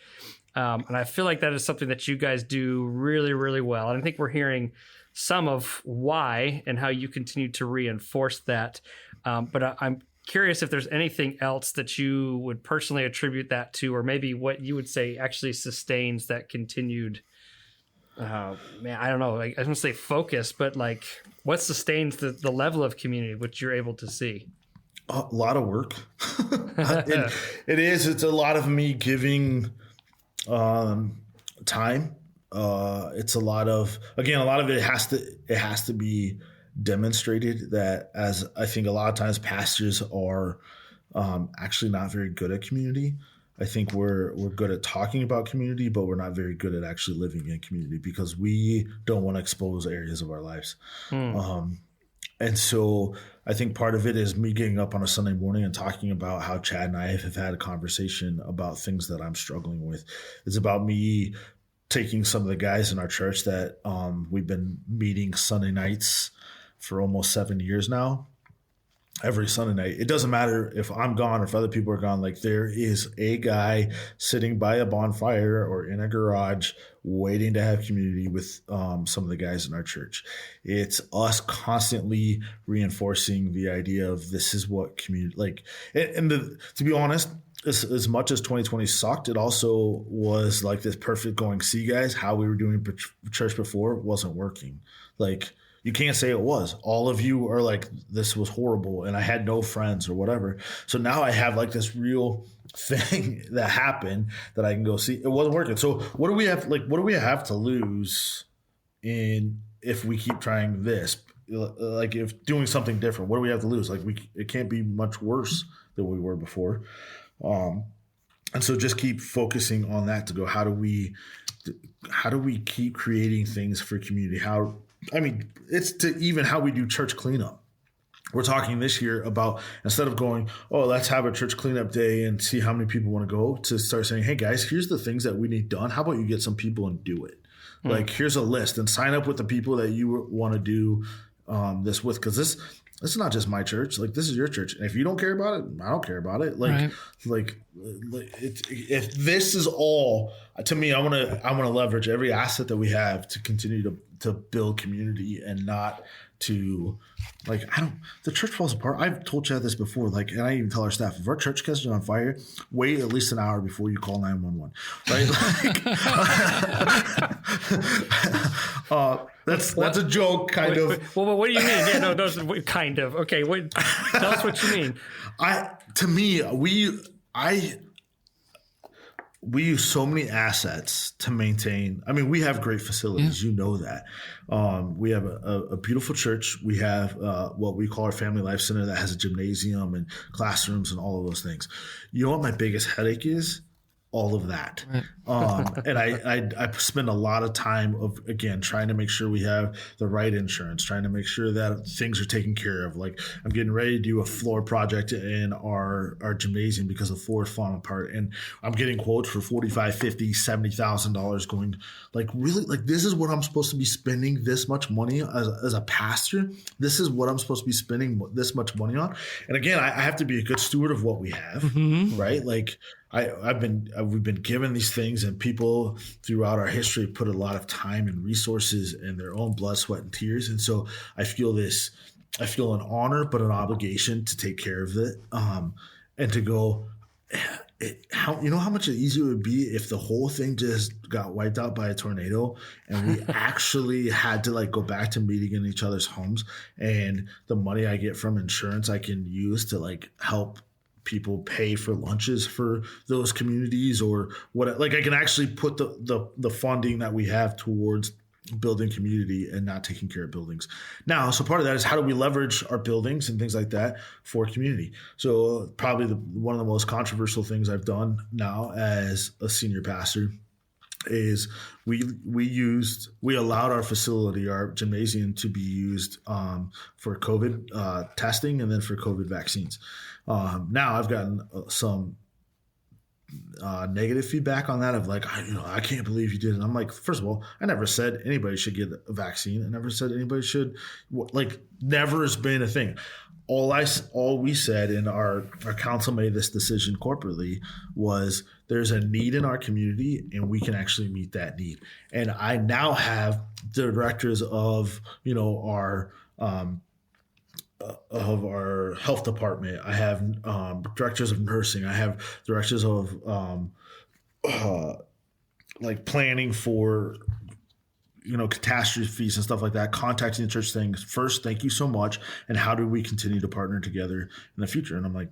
And I feel like that is something that you guys do really, really well. And I think we're hearing some of why and how you continue to reinforce that. But I'm curious if there's anything else that you would personally attribute that to, or maybe what you would say actually sustains that continued, I don't know, I don't say focus, but like what sustains the level of community which you're able to see? A lot of work. It's a lot of me giving time. It's a lot of it has to be demonstrated, that, as I think a lot of times pastors are actually not very good at community. I think we're good at talking about community, but we're not very good at actually living in community, because we don't want to expose areas of our lives. And so I think part of it is me getting up on a Sunday morning and talking about how Chad and I have had a conversation about things that I'm struggling with. It's about me taking some of the guys in our church that we've been meeting Sunday nights for almost 7 years now. Every Sunday night, it doesn't matter if I'm gone or if other people are gone. Like, there is a guy sitting by a bonfire or in a garage waiting to have community with some of the guys in our church. It's us constantly reinforcing the idea of this is what community like. To be honest, as much as 2020 sucked, it also was like this perfect going, see guys, how we were doing church before wasn't working. Like, you can't say it was. All of you are like, this was horrible and I had no friends or whatever. So now I have like this real thing that happened that I can go see. It wasn't working. So what do we have to lose if we keep trying this? Like, if doing something different, what do we have to lose? Like, it can't be much worse than we were before. And so just keep focusing on that to go, how do we keep creating things for community? It's to even how we do church cleanup. We're talking this year about, instead of going, let's have a church cleanup day and see how many people want to go, to start saying, hey guys, here's the things that we need done. How about you get some people and do it? Like, here's a list, and sign up with the people that you want to do this with. Because this is not just my church. Like, this is your church. And if you don't care about it, I don't care about it. If this is all, to me, I want to leverage every asset that we have to continue to build community, and not to, like, the church falls apart. I've told Chad this before, like, and I even tell our staff, if our church catches on fire, wait at least an hour before you call 911, right? That's a joke, kind of. Well, what do you mean? Yeah, no, kind of. Okay, tell us what you mean. We use so many assets to maintain. I mean, we have great facilities. Yeah. You know that. We have a beautiful church. We have what we call our Family Life Center that has a gymnasium and classrooms and all of those things. You know what my biggest headache is all of that. Right. And I spend a lot of time of, again, trying to make sure we have the right insurance, trying to make sure that things are taken care of. Like I'm getting ready to do a floor project in our gymnasium because the floor is falling apart, and I'm getting quotes for $45,000, $50,000, $70,000 going, like, really, like, this is what I'm supposed to be spending this much money as a pastor. This is what I'm supposed to be spending this much money on. And again, I have to be a good steward of what we have, right? Like, we've been given these things, and people throughout our history put a lot of time and resources and their own blood, sweat, and tears. And so I feel an honor, but an obligation to take care of it, and to go. How much easier it would be if the whole thing just got wiped out by a tornado, and we actually had to, like, go back to meeting in each other's homes, and the money I get from insurance I can use to, like, help people pay for lunches for those communities, or what, like, I can actually put the funding that we have towards building community and not taking care of buildings. Now, so part of that is, how do we leverage our buildings and things like that for community? So probably one of the most controversial things I've done now as a senior pastor is we allowed our facility, our gymnasium, to be used for COVID testing and then for COVID vaccines. Now I've gotten some negative feedback on that of, like, I can't believe you did. And I'm like, first of all, I never said anybody should get a vaccine. I never said anybody should, like, never has been a thing. All we said, and our council made this decision corporately, was there's a need in our community and we can actually meet that need. And I now have directors of, our health department. I have directors of nursing. I have directors of like planning for, catastrophes and stuff like that, contacting the church saying, first, thank you so much, and how do we continue to partner together in the future? And I'm like,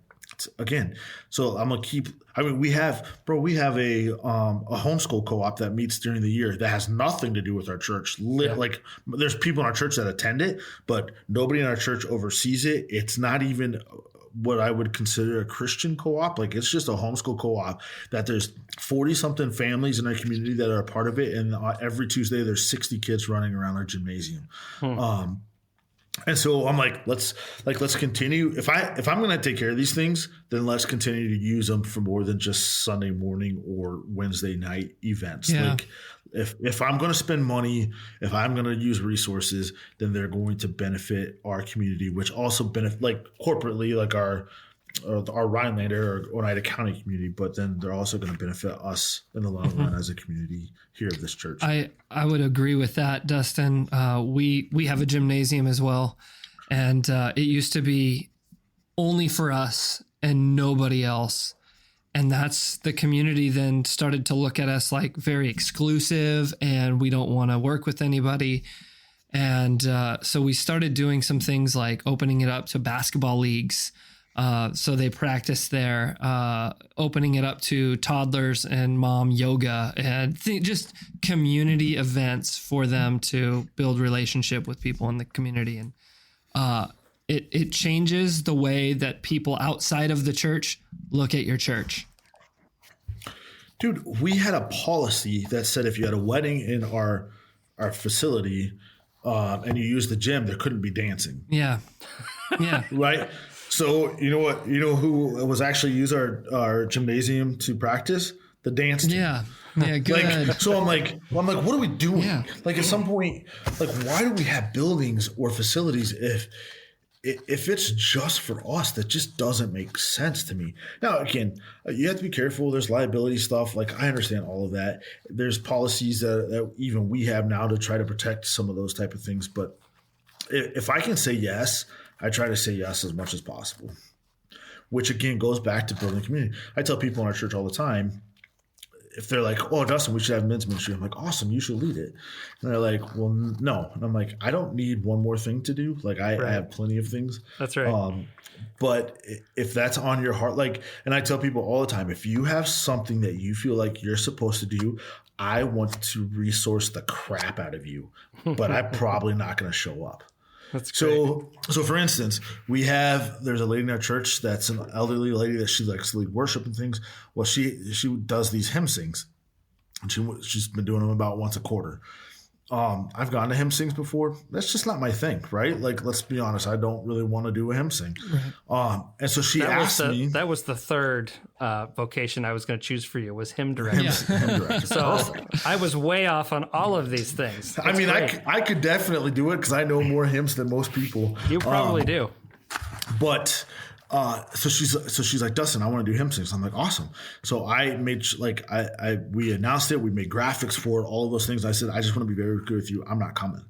again, so I'm gonna keep. I mean, we have a homeschool co-op that meets during the year that has nothing to do with our church. Like, there's people in our church that attend it, but nobody in our church oversees it. It's not even what I would consider a Christian co-op. Like, it's just a homeschool co-op that there's 40 something families in our community that are a part of it. And every Tuesday there's 60 kids running around our gymnasium. And so I'm like, let's continue. If I'm going to take care of these things, then let's continue to use them for more than just Sunday morning or Wednesday night events. Yeah. Like, if I'm going to spend money, if I'm going to use resources, then they're going to benefit our community, which also benefit, like, corporately, like our Rhinelander or Oneida County community, but then they're also going to benefit us in the long run as a community here of this church. I would agree with that, Dustin. We have a gymnasium as well, and it used to be only for us and nobody else. And that's the community then started to look at us like very exclusive and we don't want to work with anybody. And so we started doing some things like opening it up to basketball leagues. So they practice there, opening it up to toddlers and mom yoga, and just community events for them to build relationship with people in the community. And it changes the way that people outside of the church look at your church. Dude, we had a policy that said if you had a wedding in our facility and you used the gym, there couldn't be dancing. Yeah. Yeah. Right? So you know what? You know who was actually use our gymnasium to practice? The dance team. Yeah. Yeah, good. Like, so I'm like, what are we doing? Yeah. Like, at some point, like, why do we have buildings or facilities if it's just for us? That just doesn't make sense to me. Now, again, you have to be careful. There's liability stuff. Like, I understand all of that. There's policies that even we have now to try to protect some of those type of things. But if I can say yes, I try to say yes as much as possible, which again goes back to building community. I tell people in our church all the time, if they're like, oh, Dustin, we should have men's ministry. I'm like, awesome, you should lead it. And they're like, well, no. And I'm like, I don't need one more thing to do. Like, I have plenty of things. That's right. But if that's on your heart, like, and I tell people all the time, if you have something that you feel like you're supposed to do, I want to resource the crap out of you, but I'm probably not going to show up. That's great. So for instance, there's a lady in our church that's an elderly lady that she likes to lead worship and things. Well, she does these hymn sings, and she's been doing them about once a quarter. I've gone to hymn sings before. That's just not my thing, right? Like, let's be honest. I don't really want to do a hymn sing. Right. And so she asked me. That was the third vocation I was going to choose for you, was hymn director. Hymn director. So I was way off on all of these things. I mean, I could definitely do it because I know more hymns than most people. You probably do. But so she's like, Dustin, I want to do hymn sings. I'm like, awesome. So I made we announced it. We made graphics for it, all of those things. I said, I just want to be very good with you. I'm not coming.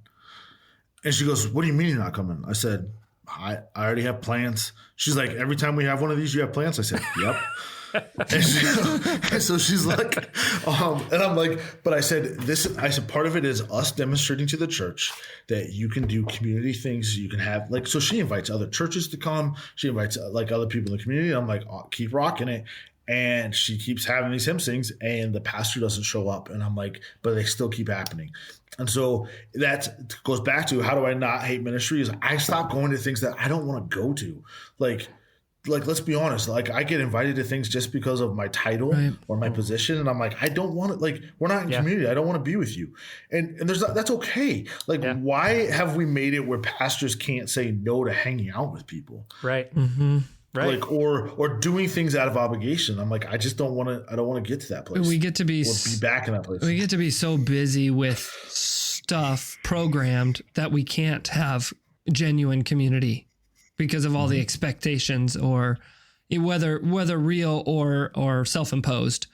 And she goes, what do you mean you're not coming? I said, I already have plans. She's like, every time we have one of these, you have plans? I said, yep. and so she's like, and I'm like, but I said, part of it is us demonstrating to the church that you can do community things. You can have so she invites other churches to come. She invites other people in the community. I'm like, keep rocking it. And she keeps having these hymn sings and the pastor doesn't show up. And I'm like, but they still keep happening. And so that goes back to, how do I not hate ministry? Is I stop going to things that I don't want to go to. Like, let's be honest, I get invited to things just because of my title or my position. And I'm like, I don't want to, we're not in community. I don't want to be with you. And that's okay. Why have we made it where pastors can't say no to hanging out with people? Right. Mm-hmm. Right. Or doing things out of obligation. I'm like, I don't want to get to that place. We get to be back in that place. We get to be so busy with stuff programmed that we can't have genuine community because of all the expectations, or whether real or self-imposed.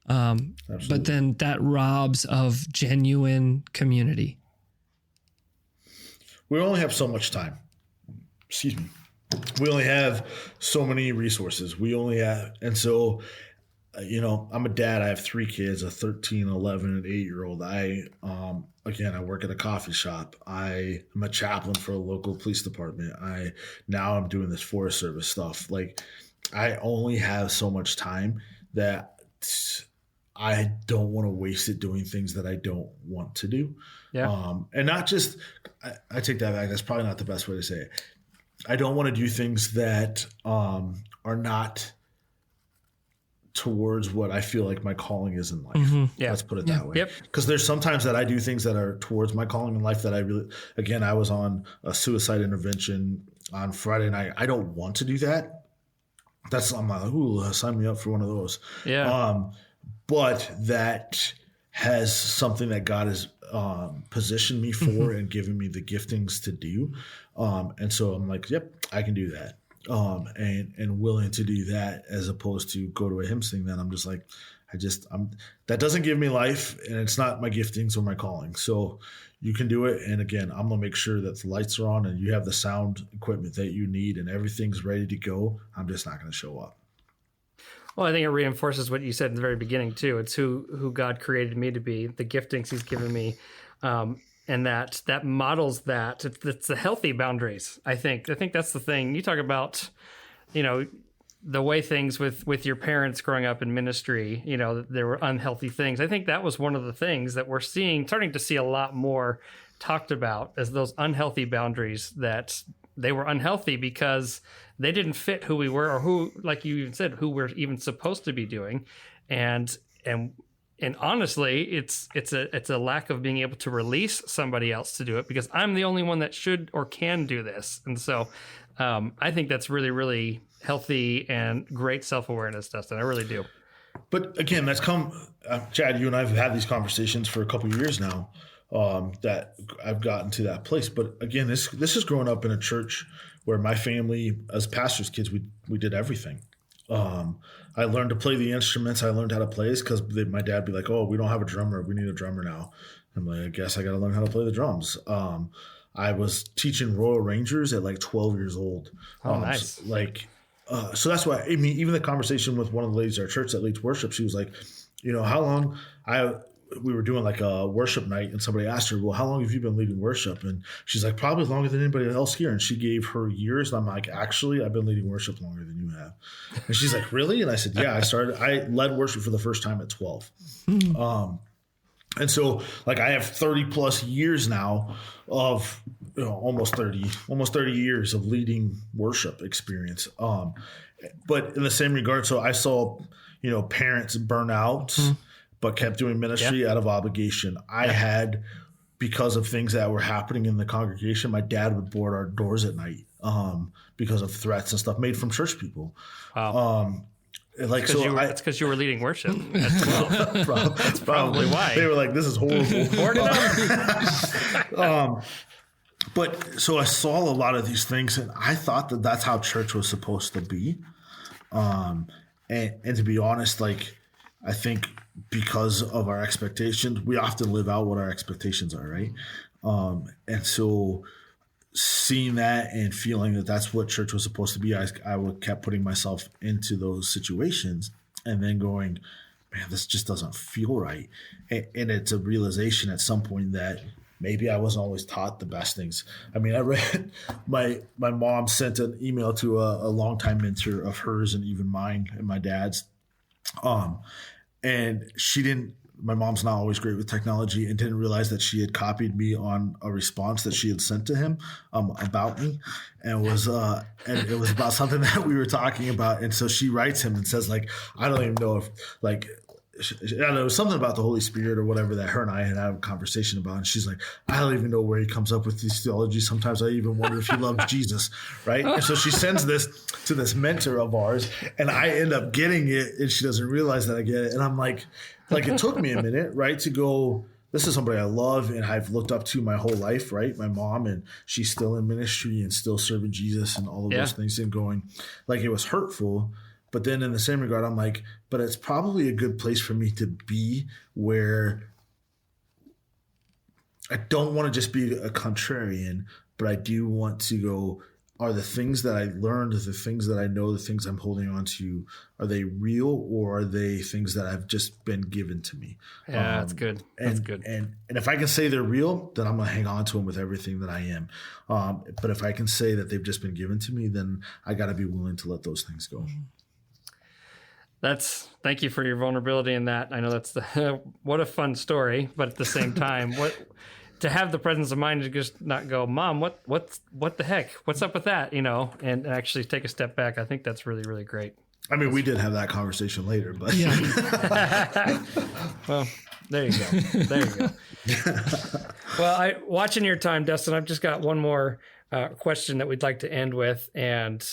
But then that robs of genuine community. We only have so much time. Excuse me. We only have so many resources. And so, I'm a dad. I have 3 kids, a 13, 11, and 8-year-old. I work at a coffee shop. I am a chaplain for a local police department. I'm doing this Forest Service stuff. I only have so much time that I don't want to waste it doing things that I don't want to do. Yeah. And not just, I take that back. That's probably not the best way to say it. I don't want to do things that are not towards what I feel like my calling is in life. Mm-hmm. Yeah. Let's put it that way. Because there's sometimes that I do things that are towards my calling in life that I really, again, I was on a suicide intervention on Friday night. I don't want to do that. I'm like, ooh, sign me up for one of those. Yeah. But that has something that God has positioned me for and given me the giftings to do. And so I'm like, yep, I can do that. And willing to do that, as opposed to go to a hymn sing that I'm just like, that doesn't give me life, and it's not my giftings or my calling. So you can do it. And again, I'm going to make sure that the lights are on and you have the sound equipment that you need and everything's ready to go. I'm just not going to show up. Well, I think it reinforces what you said in the very beginning too. It's who God created me to be, the giftings He's given me, and that models that. It's the healthy boundaries. I think that's the thing. You talk about, the way things with your parents growing up in ministry. There were unhealthy things. I think that was one of the things that we're starting to see a lot more talked about as those unhealthy boundaries, that they were unhealthy because they didn't fit who we were, or who, like you even said, who we're even supposed to be doing. And honestly, it's a lack of being able to release somebody else to do it, because I'm the only one that should or can do this. And so I think that's really, really healthy and great self-awareness, Dustin. I really do. But again, that's Chad, you and I have had these conversations for a couple of years now, that I've gotten to that place. But again, this is growing up in a church where my family, as pastors' kids, we did everything. I learned to play the instruments. I learned how to play this because my dad would be like, oh, we don't have a drummer. We need a drummer now. I'm like, I guess I got to learn how to play the drums. I was teaching Royal Rangers at 12 years old. Oh, nice. So that's why, even the conversation with one of the ladies at our church that leads worship, she was like, how long we were doing a worship night, and somebody asked her, well, how long have you been leading worship? And she's like, probably longer than anybody else here. And she gave her years. And I'm like, actually, I've been leading worship longer than you have. And she's like, really? And I said, yeah, I led worship for the first time at 12. And so I have 30 plus years now of almost 30 years of leading worship experience. But in the same regard, so I saw, parents burn out, but kept doing ministry out of obligation. I had, because of things that were happening in the congregation, my dad would board our doors at night because of threats and stuff made from church people. Wow. It's because you were leading worship as well. That's probably why. They were like, this is horrible. But so I saw a lot of these things, and I thought that that's how church was supposed to be. And to be honest, like, I think because of our expectations, we often live out what our expectations are, right? And so seeing that and feeling that that's what church was supposed to be, I kept putting myself into those situations and then going, man, this just doesn't feel right. And it's a realization at some point that maybe I wasn't always taught the best things. I mean, I read my mom sent an email to a longtime mentor of hers and even mine and my dad's. And my mom's not always great with technology and didn't realize that she had copied me on a response that she had sent to him about me, and it was about something that we were talking about. And so she writes him and says, like, I don't even know if, like, I don't know, something about the Holy Spirit or whatever that her and I had a conversation about. And she's like, I don't even know where he comes up with these theologies. Sometimes I even wonder if he loves Jesus, right? And so she sends this to this mentor of ours, and I end up getting it, and she doesn't realize that I get it. And I'm like it took me a minute, right, to go, this is somebody I love and I've looked up to my whole life, right? My mom, and she's still in ministry and still serving Jesus and all of those things, and going, like, it was hurtful. But then in the same regard, I'm like, but it's probably a good place for me to be, where I don't want to just be a contrarian, but I do want to go, are the things that I learned, the things that I know, the things I'm holding on to, are they real, or are they things that have just been given to me? Yeah, that's good. That's good. And if I can say they're real, then I'm going to hang on to them with everything that I am. But if I can say that they've just been given to me, then I got to be willing to let those things go. Thank you for your vulnerability in that. I know that's what a fun story, but at the same time, to have the presence of mind to just not go, Mom, what the heck? What's up with that? And actually take a step back. I think that's really, really great. I mean, we did have that conversation later, but well, there you go. Well, watching your time, Dustin, I've just got one more question that we'd like to end with. And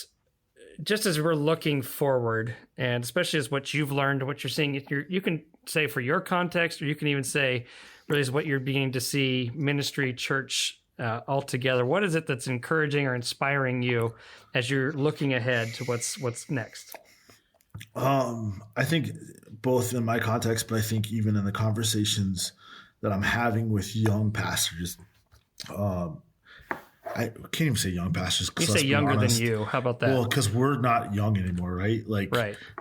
just as we're looking forward, and especially as what you've learned, what you're seeing, you can say for your context, or you can even say really is what you're beginning to see ministry, church altogether. What is it that's encouraging or inspiring you as you're looking ahead to what's next? I think both in my context, but I think even in the conversations that I'm having with young pastors, I can't even say young pastors. You say younger than you. How about that? Well, because we're not young anymore, right?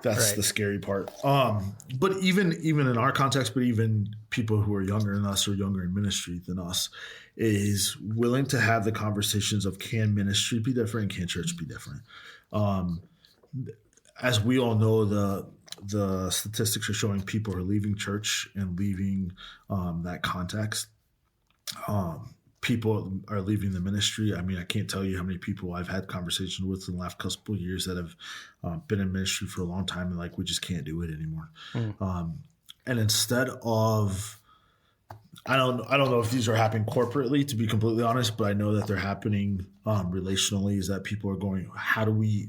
That's the scary part. But even in our context, but even people who are younger than us or younger in ministry than us, is willing to have the conversations of, can ministry be different? Can church be different? As we all know, the statistics are showing people are leaving church and leaving that context. People are leaving the ministry. I mean, I can't tell you how many people I've had conversations with in the last couple of years that have been in ministry for a long time and like, we just can't do it anymore. And instead of, I don't know if these are happening corporately, to be completely honest, but I know that they're happening relationally, is that people are going, how do we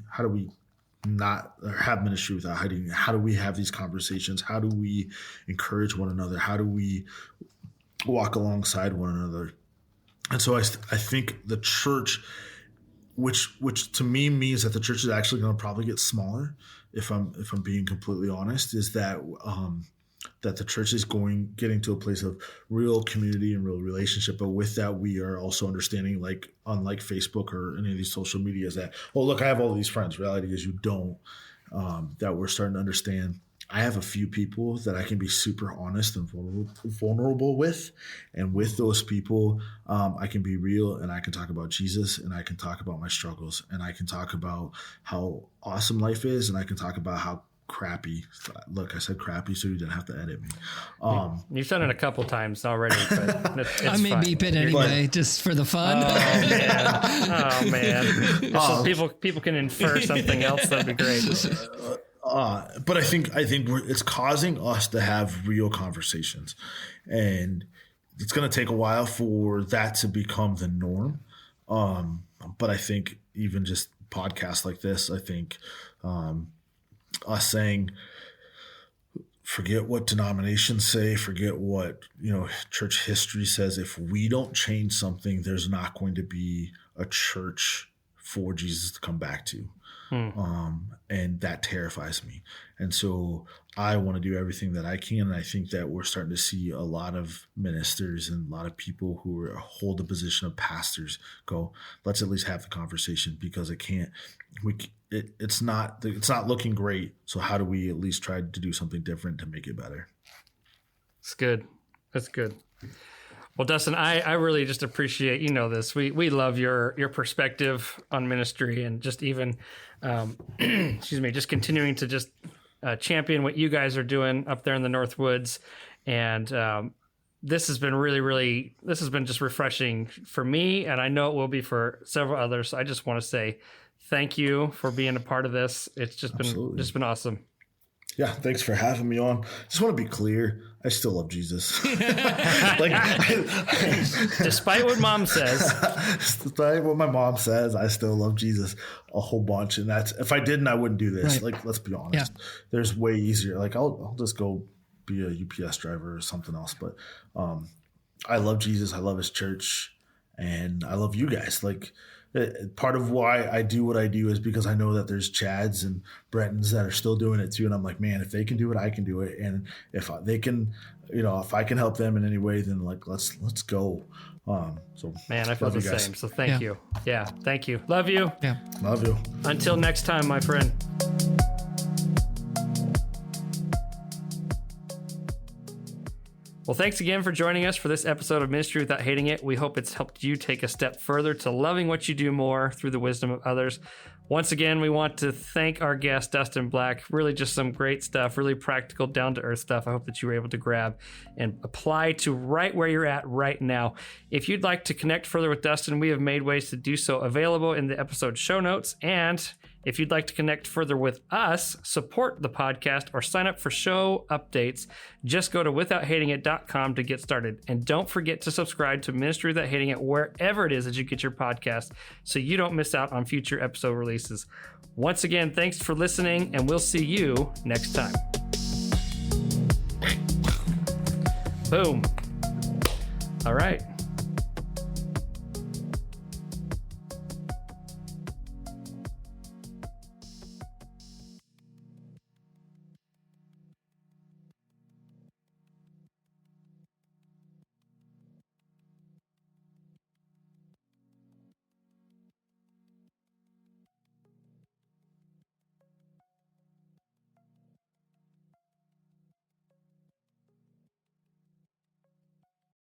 not have ministry without hiding? How do we have these conversations? How do we encourage one another? How do we walk alongside one another? And so I think the church, which to me means that the church is actually going to probably get smaller, if I'm being completely honest, is that that the church is getting to a place of real community and real relationship. But with that, we are also understanding, like, unlike Facebook or any of these social medias, that, well, look, I have all these friends. Reality is you don't. That we're starting to understand, I have a few people that I can be super honest and vulnerable with. And with those people, I can be real, and I can talk about Jesus, and I can talk about my struggles, and I can talk about how awesome life is, and I can talk about how crappy. Look, I said crappy, so you didn't have to edit me. You've done it a couple times already, but it's I may fine. beep it anyway, just for the fun. Oh man! So people can infer something else. That'd be great. But I think it's causing us to have real conversations, and it's going to take a while for that to become the norm. But I think even just podcasts like this, I think us saying, forget what denominations say, forget what church history says. If we don't change something, there's not going to be a church for Jesus to come back to. And that terrifies me. And so I want to do everything that I can. And I think that we're starting to see a lot of ministers and a lot of people who hold the position of pastors go, let's at least have the conversation, because it's not looking great. So how do we at least try to do something different to make it better? It's good. That's good. Well, Dustin, I really just appreciate, this. We love your perspective on ministry, and just even, just continuing to just champion what you guys are doing up there in the North Woods. And this has been this has been just refreshing for me, and I know it will be for several others. So I just want to say thank you for being a part of this. It's just been awesome. Yeah, thanks for having me on. Just want to be clear, I still love Jesus. Despite what mom says. Despite what my mom says, I still love Jesus a whole bunch. And that's, if I didn't, I wouldn't do this. Right. Like, let's be honest. Yeah. There's way easier. Like, I'll just go be a UPS driver or something else. But I love Jesus. I love his church. And I love you guys. Like, part of why I do what I do is because I know that there's Chads and Brentons that are still doing it too. And I'm like, man, if they can do it, I can do it. And if they can, if I can help them in any way, then like, let's go. So man, I feel the same. So thank you. Yeah. Thank you. Love you. Yeah. Love you. Until next time, my friend. Well, thanks again for joining us for this episode of Ministry Without Hating It. We hope it's helped you take a step further to loving what you do more through the wisdom of others. Once again, we want to thank our guest, Dustin Black. Really just some great stuff, really practical, down-to-earth stuff. I hope that you were able to grab and apply to right where you're at right now. If you'd like to connect further with Dustin, we have made ways to do so available in the episode show notes. And if you'd like to connect further with us, support the podcast, or sign up for show updates, just go to withouthatingit.com to get started. And don't forget to subscribe to Ministry Without Hating It wherever it is that you get your podcast, so you don't miss out on future episode releases. Once again, thanks for listening, and we'll see you next time. Boom. All right.